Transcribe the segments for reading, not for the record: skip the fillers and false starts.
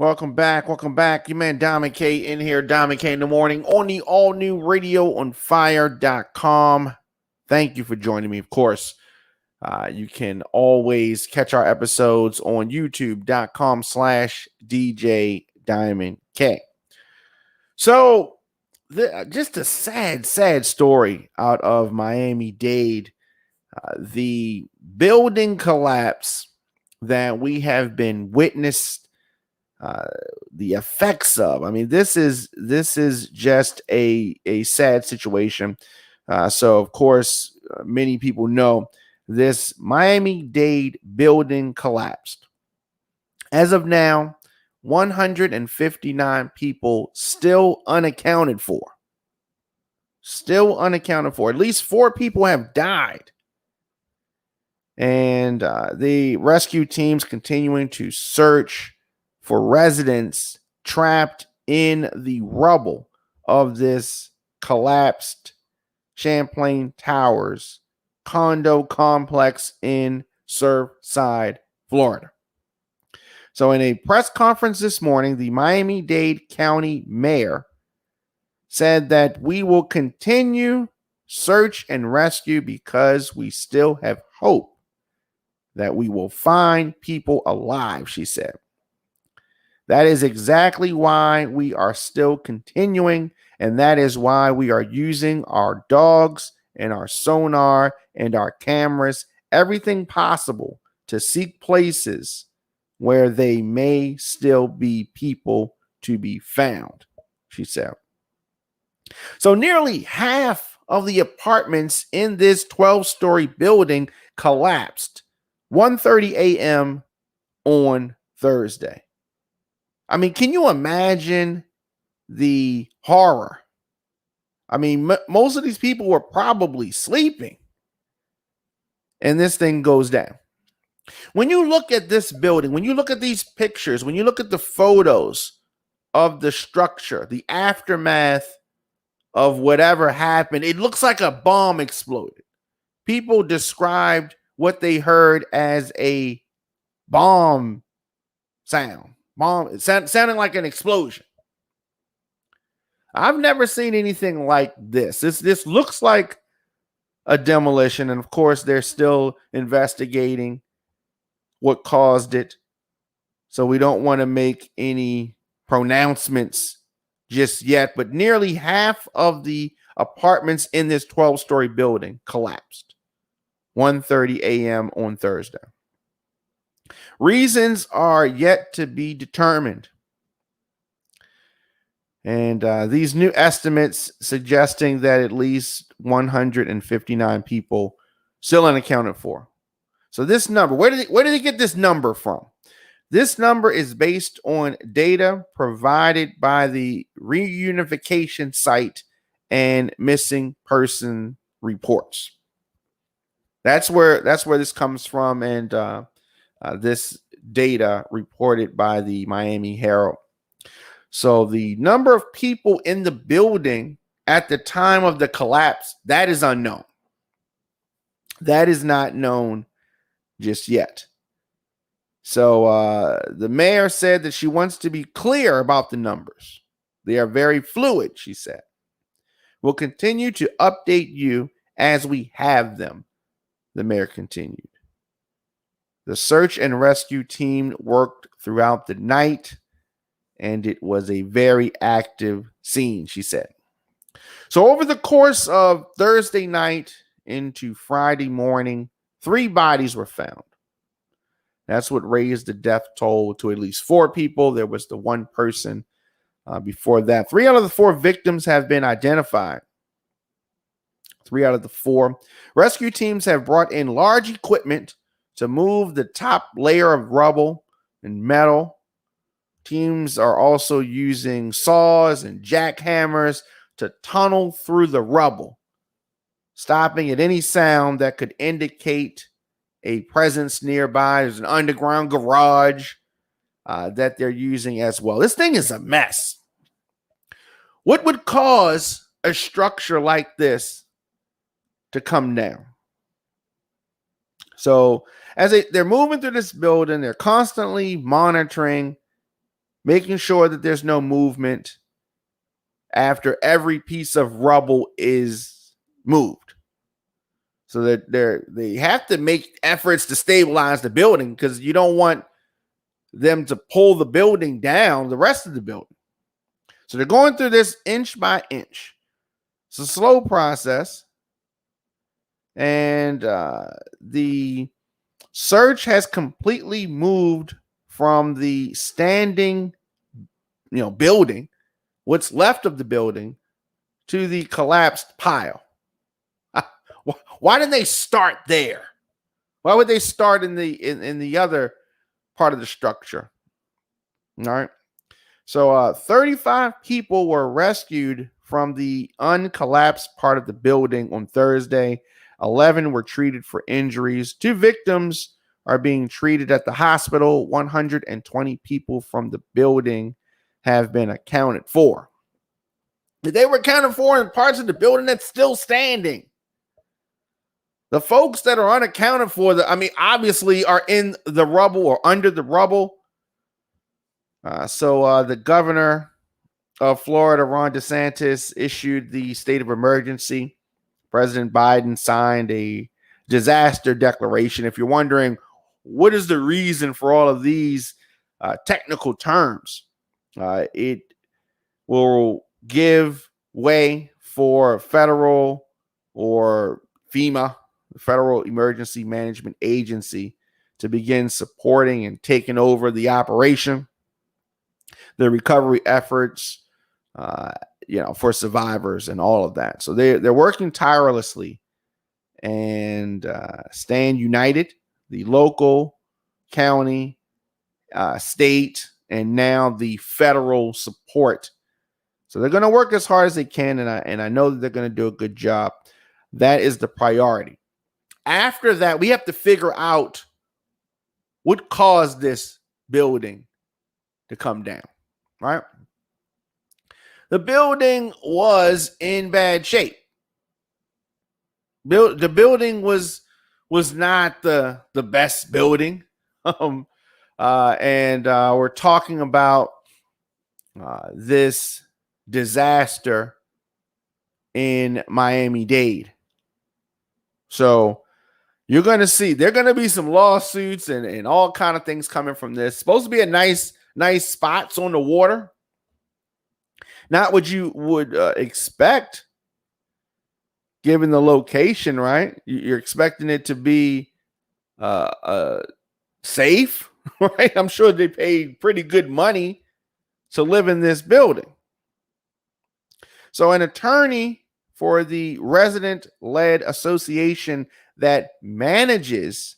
Welcome back. Welcome back. Your man Diamond K in here. Diamond K in the morning on the all new radio on fire.com. Thank you for joining me. Of course, you can always catch our episodes on youtube.com/DJ Diamond K. So, just a sad story out of Miami-Dade. The building collapse that we have been witnessed the effects of. I mean, this is just a sad situation. So, of course, many people know this Miami-Dade building collapsed. As of now, 159 people still unaccounted for. Still unaccounted for. At least 4 people have died. And the rescue teams continuing to search for residents trapped in the rubble of this collapsed Champlain Towers condo complex in Surfside, Florida. So in a press conference this morning, the Miami-Dade County mayor said that we will continue search and rescue because we still have hope that we will find people alive, she said. That is exactly why we are still continuing, and that is why we are using our dogs and our sonar and our cameras, everything possible to seek places where they may still be people to be found, she said. So nearly half of the apartments in this 12-story building collapsed 1:30 a.m. on Thursday. I mean, can you imagine the horror? I mean, most of these people were probably sleeping, and this thing goes down. When you look at this building, when you look at these pictures, when you look at the photos of the structure, the aftermath of whatever happened, it looks like a bomb exploded. People described what they heard as a bomb sound. It sounded like an explosion. I've never seen anything like this. This looks like a demolition, and of course, they're still investigating what caused it. So we don't want to make any pronouncements just yet, but nearly half of the apartments in this 12-story building collapsed 1:30 a.m. on Thursday. Reasons are yet to be determined. And these new estimates suggesting that at least 159 people still unaccounted for. So this number, where did they get this number from? This number is based on data provided by the reunification site and missing person reports. That's where this comes from, and this data reported by the Miami Herald. So the number of people in the building at the time of the collapse, that is unknown. That is not known just yet. So the mayor said that she wants to be clear about the numbers. They are very fluid, she said. We'll continue to update you as we have them, the mayor continued. The search and rescue team worked throughout the night, and it was a very active scene, she said. So over the course of Thursday night into Friday morning, 3 bodies were found. That's what raised the death toll to at least 4 people. There was the 1 person before that. 3 out of the 4 victims have been identified. 3 out of the 4. Rescue teams have brought in large equipment to move the top layer of rubble and metal. Teams are also using saws and jackhammers to tunnel through the rubble, stopping at any sound that could indicate a presence nearby. There's an underground garage that they're using as well. This thing is a mess. What would cause a structure like this to come down? So as they're moving through this building, they're constantly monitoring making sure that there's no movement after every piece of rubble is moved. So that they have to make efforts to stabilize the building, because you don't want them to pull the building down, the rest of the building. So they're going through this inch by inch. It's a slow process. And the search has completely moved from the standing, building, what's left of the building, to the collapsed pile. Why didn't they start there? Why would they start in the other part of the structure? All right. So 35 people were rescued from the uncollapsed part of the building on Thursday. 11 were treated for injuries. 2 victims are being treated at the hospital. 120 people from the building have been accounted for. They were accounted for in parts of the building that's still standing. The folks that are unaccounted for, obviously are in the rubble or under the rubble. So the governor of Florida, Ron DeSantis, issued the state of emergency. President Biden signed a disaster declaration. If you're wondering, what is the reason for all of these technical terms? It will give way for federal or FEMA, the Federal Emergency Management Agency, to begin supporting and taking over the operation, the recovery efforts, for survivors and all of that. So they're working tirelessly and staying united, the local, county, state, and now the federal support. So they're going to work as hard as they can, and I know that they're going to do a good job. That is the priority. After that, we have to figure out what caused this building to come down, right? The building was in bad shape. The building was not the best building. And we're talking about this disaster in Miami-Dade. So you're going to see, there are going to be some lawsuits and all kind of things coming from this. It's supposed to be a nice spots on the water. Not what you would expect, given the location, right? You're expecting it to be safe, right? I'm sure they paid pretty good money to live in this So an attorney for the resident-led association that manages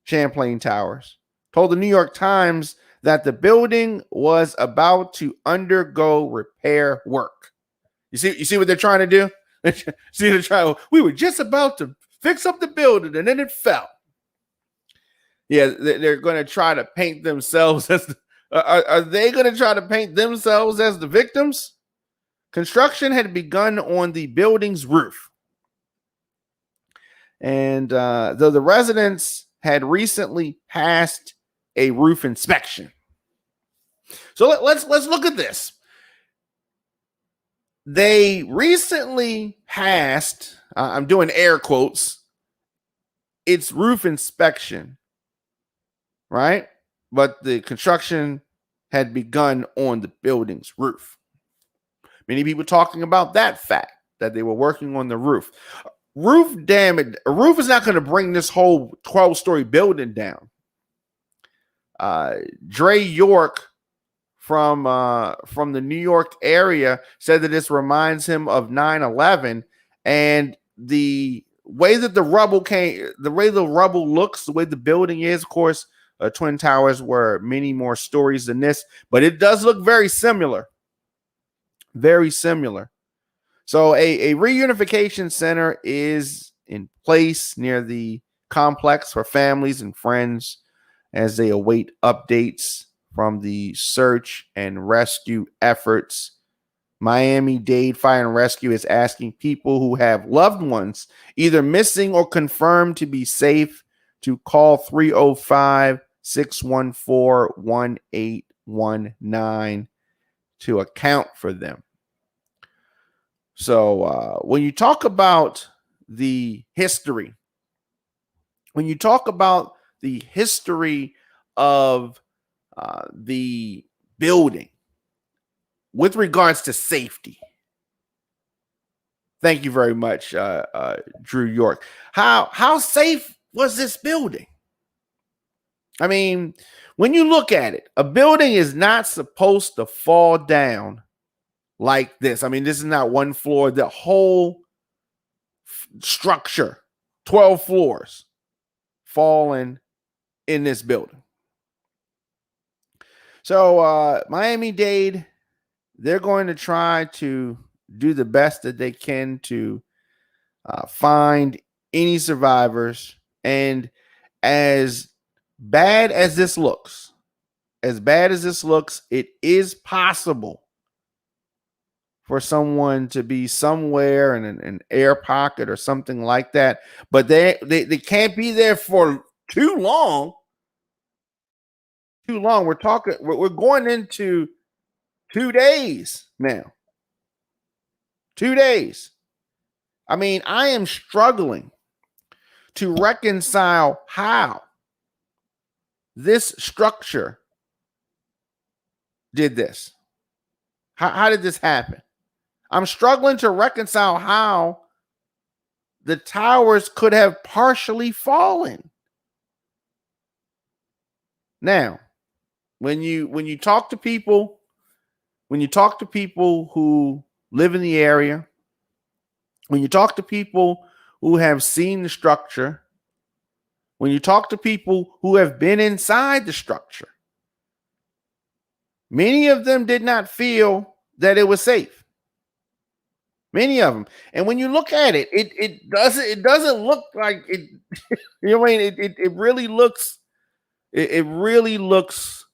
Champlain Towers told the New York Times that the building was about to undergo repair work. You see what they're trying to do? We were just about to fix up the building and then it fell. Yeah, they're going to try to paint themselves as are they going to try to paint themselves as the victims? Construction had begun on the building's roof. And though the residents had recently passed a roof inspection. So let's look at this. They recently passed, I'm doing air quotes, its roof inspection, right? But the construction had begun on the building's roof. Many people talking about that fact, that they were working on the roof. Roof damage. A roof is not going to bring this whole 12-story building down. Dre York from the New York area said that this reminds him of 9/11, and the way that the rubble looks, the way the building is. Of course, Twin Towers were many more stories than this, but it does look very similar. Very similar. So a reunification center is in place near the complex for families and friends as they await updates from the search and rescue efforts. Miami-Dade Fire and Rescue is asking people who have loved ones either missing or confirmed to be safe to call 305-614-1800. 519 to account for them. So when you talk about the history, when you talk about the history of the building with regards to safety, thank you very much, Drew York. How safe was this building? I mean, when you look at it, a building is not supposed to fall down like this. I mean, this is not one floor. The whole structure, 12 floors, falling in this building. So Miami-Dade, they're going to try to do the best that they can to find any survivors. And as bad as this looks, it is possible for someone to be somewhere in an air pocket or something like that. But they can't be there for too long. We're going into 2 days now. 2 days. I mean, I am struggling to reconcile how this structure did this. How did this happen? I'm struggling to reconcile how the towers could have partially fallen. Now, when you talk to people, who live in the area, when you talk to people who have seen the structure, when you talk to people who have been inside the structure, many of them did not feel that it was safe. Many of them. And when you look at it, it doesn't look like it. You know what I mean? It really looks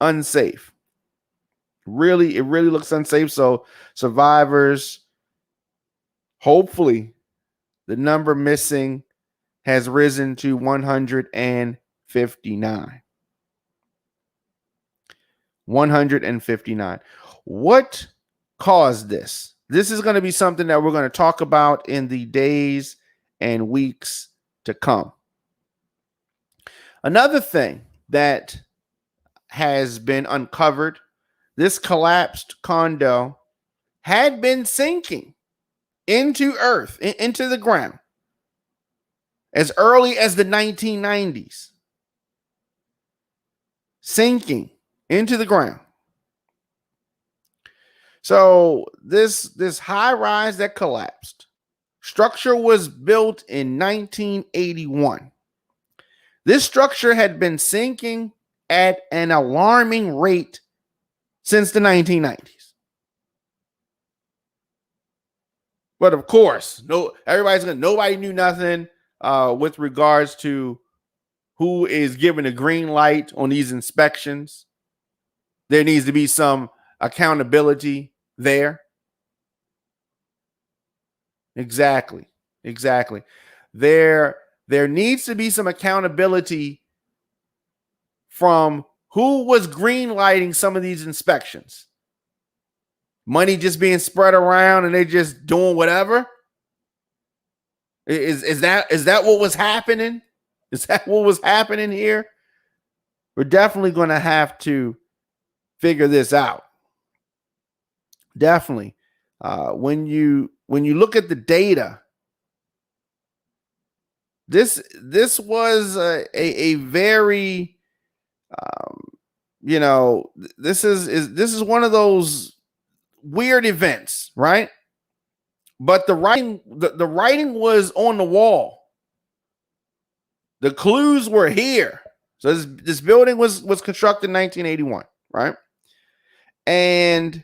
unsafe. It really looks unsafe. So survivors, hopefully the number missing has risen to 159. 159. What caused this? This is going to be something that we're going to talk about in the days and weeks to come. Another thing that has been uncovered, this collapsed condo had been sinking into earth, into the ground, as early as the 1990s. Sinking into the ground. So this high rise that collapsed, structure was built in 1981. This structure had been sinking at an alarming rate since the 1990s. But of course, nobody knew nothing with regards to who is given a green light on these inspections. There needs to be some accountability there. Exactly. There needs to be some accountability from who was green lighting some of these inspections. Money just being spread around and they just doing whatever. Is that what was happening? Is that what was happening here? We're definitely going to have to figure this out. Definitely. When you look at the data, this was a very this is one of those weird events, right? But the writing was on the wall. The clues were here. So this building was constructed in 1981, right? And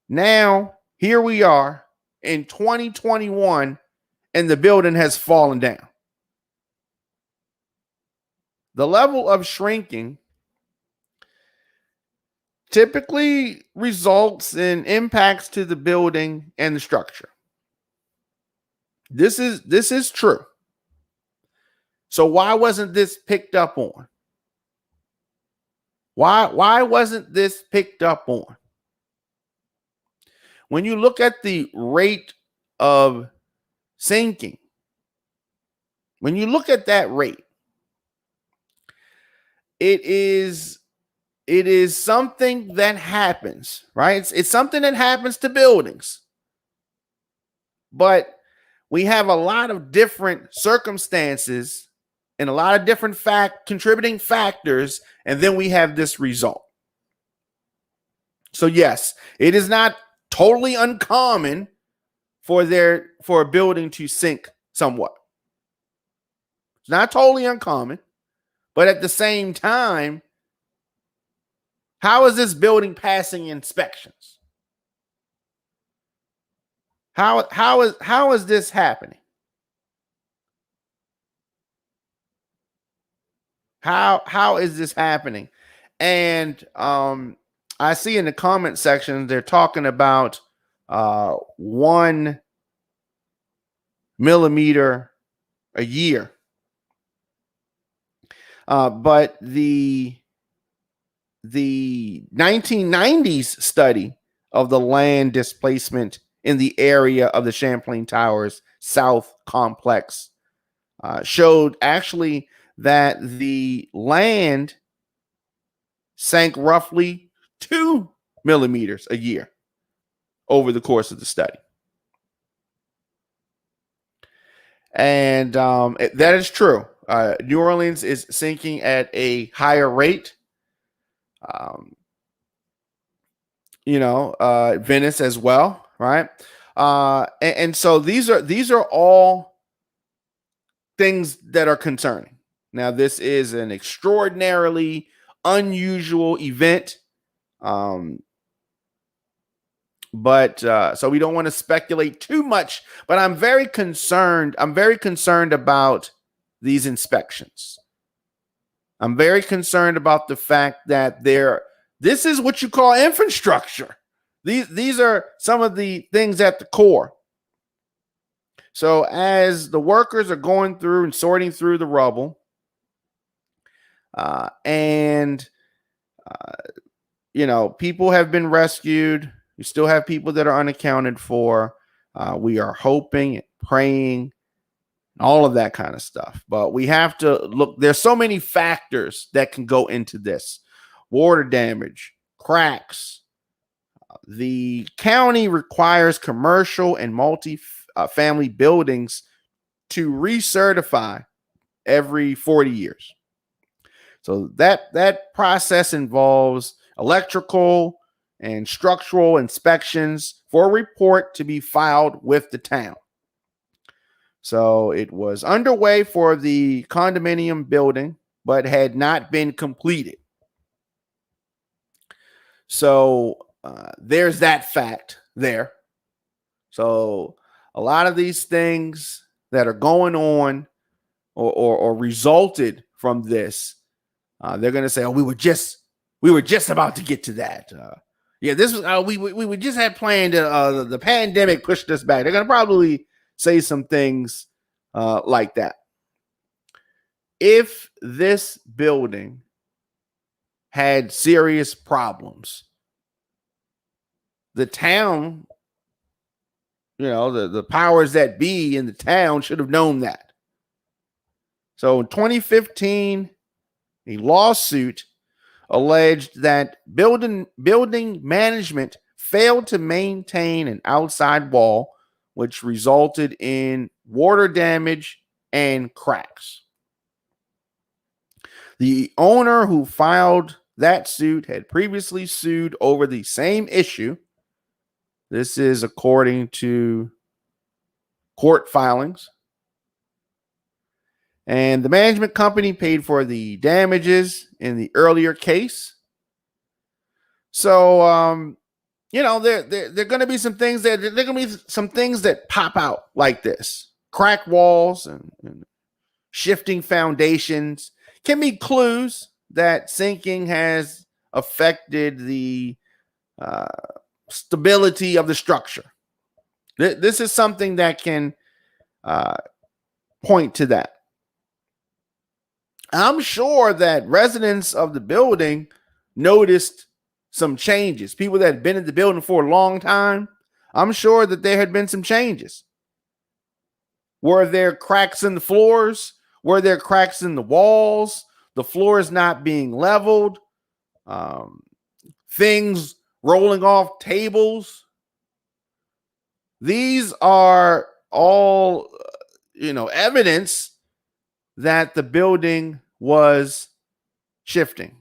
now here we are in 2021 and the building has fallen down. The level of shrinking typically results in impacts to the building and the structure. This is true. So why wasn't this picked up on? Why wasn't this picked up on? When you look at the rate of sinking, when you look at that rate, it is something that happens, right? It's something that happens to buildings. But we have a lot of different circumstances and a lot of different contributing factors, and then we have this result. So yes, it is not totally uncommon for a building to sink somewhat. It's not totally uncommon, but at the same time, how is this building passing inspections? How is this happening? How is this happening? And I see in the comment section they're talking about 1 millimeter a year. But the 1990s study of the land displacement in the area of the Champlain Towers South Complex showed actually that the land sank roughly 2 millimeters a year over the course of the study. And that is true. New Orleans is sinking at a higher rate. Venice as well, right? And so these are all things that are concerning. Now, this is an extraordinarily unusual event. But so we don't want to speculate too much, but I'm very concerned. I'm very concerned about these inspections. I'm very concerned about the fact that this is what you call infrastructure. These are some of the things at the core. So as the workers are going through and sorting through the rubble, people have been rescued. We still have people that are unaccounted for. We are hoping and praying, all of that kind of stuff. But we have to look. There's so many factors that can go into this. Water damage, cracks. The county requires commercial and multi-family buildings to recertify every 40 years. So that process involves electrical and structural inspections for a report to be filed with the town. So it was underway for the condominium building, but had not been completed. So there's that fact there. So a lot of these things that are going on or resulted from this, they're going to say, "Oh, we were just about to get to that." This was we just had planned. The pandemic pushed us back. They're going to probably say some things like that. If this building had serious problems, the town, the powers that be in the town should have known that. So in 2015, a lawsuit alleged that building management failed to maintain an outside wall, which resulted in water damage and cracks. The owner who filed that suit had previously sued over the same issue. This is according to court filings. And the management company paid for the damages in the earlier case. So, there are going to be some things that pop out like this. Cracked walls and shifting foundations can be clues that sinking has affected the stability of the structure. This is something that can point to that. I'm sure that residents of the building noticed some changes. People that had been in the building for a long time, I'm sure that there had been some changes. Were there cracks in the floors? Were there cracks in the walls? The floors not being leveled? Things rolling off tables? These are all, evidence that the building was shifting.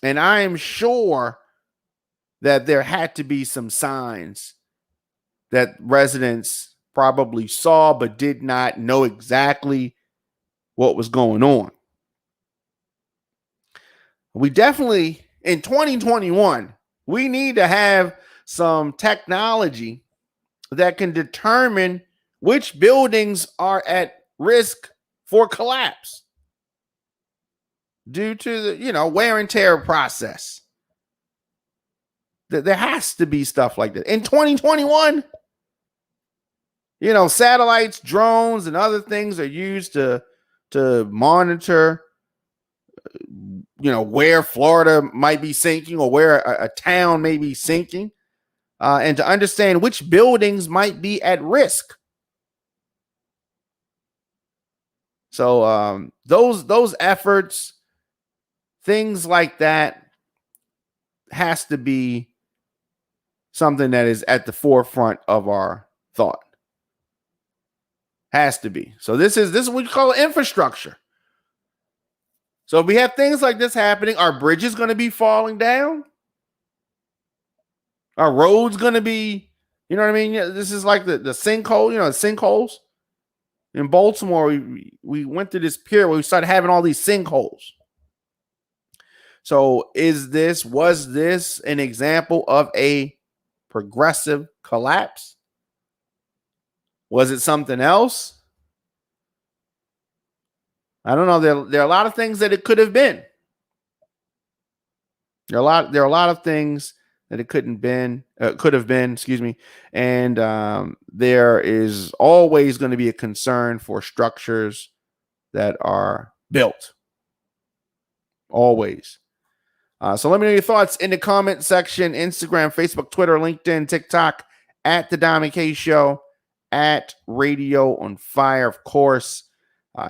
And I am sure that there had to be some signs that residents probably saw but did not know exactly what was going on. We definitely, in 2021, we need to have some technology that can determine which buildings are at risk for collapse due to the, wear and tear process. There has to be stuff like that. In 2021, satellites, drones, and other things are used to monitor, where Florida might be sinking or where a town may be sinking, and to understand which buildings might be at risk. So those efforts, things like that, has to be something that is at the forefront of our thought. Has to be. So this is what you call infrastructure. So if we have things like this happening, our bridge is going to be falling down. Our road's going to be, what I mean? This is like the sinkhole, the sinkholes. In Baltimore, we went through this period where we started having all these sinkholes. So was this an example of a progressive collapse? Was it something else? I don't know. There are a lot of things that it could have been. There are a lot of things that it could have been, excuse me. And there is always going to be a concern for structures that are built. Always. So let me know your thoughts in the comment section. Instagram, Facebook, Twitter, LinkedIn, TikTok, at The Diamond K Show, at Radio on Fire, of course.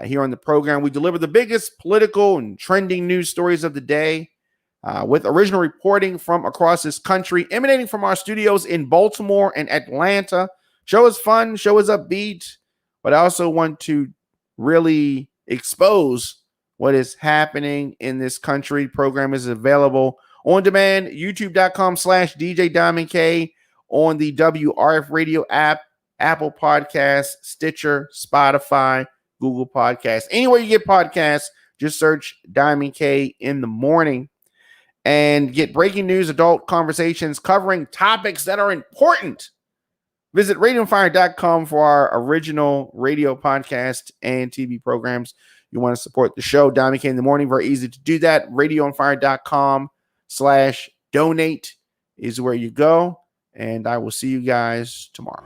Here on the program, we deliver the biggest political and trending news stories of the day with original reporting from across this country, emanating from our studios in Baltimore and Atlanta. Show is fun, show is upbeat, but I also want to really expose what is happening in this country. Program is available on demand, youtube.com/DJ Diamond K, on the WRF Radio app, Apple Podcasts, Stitcher, Spotify, Google Podcasts. Anywhere you get podcasts, just search Diamond K in the morning and get breaking news, adult conversations covering topics that are important. Visit radioonfire.com for our original radio podcast and TV programs. You want to support the show, Diamond K in the morning, very easy to do that. radioonfire.com/donate is where you go. And I will see you guys tomorrow.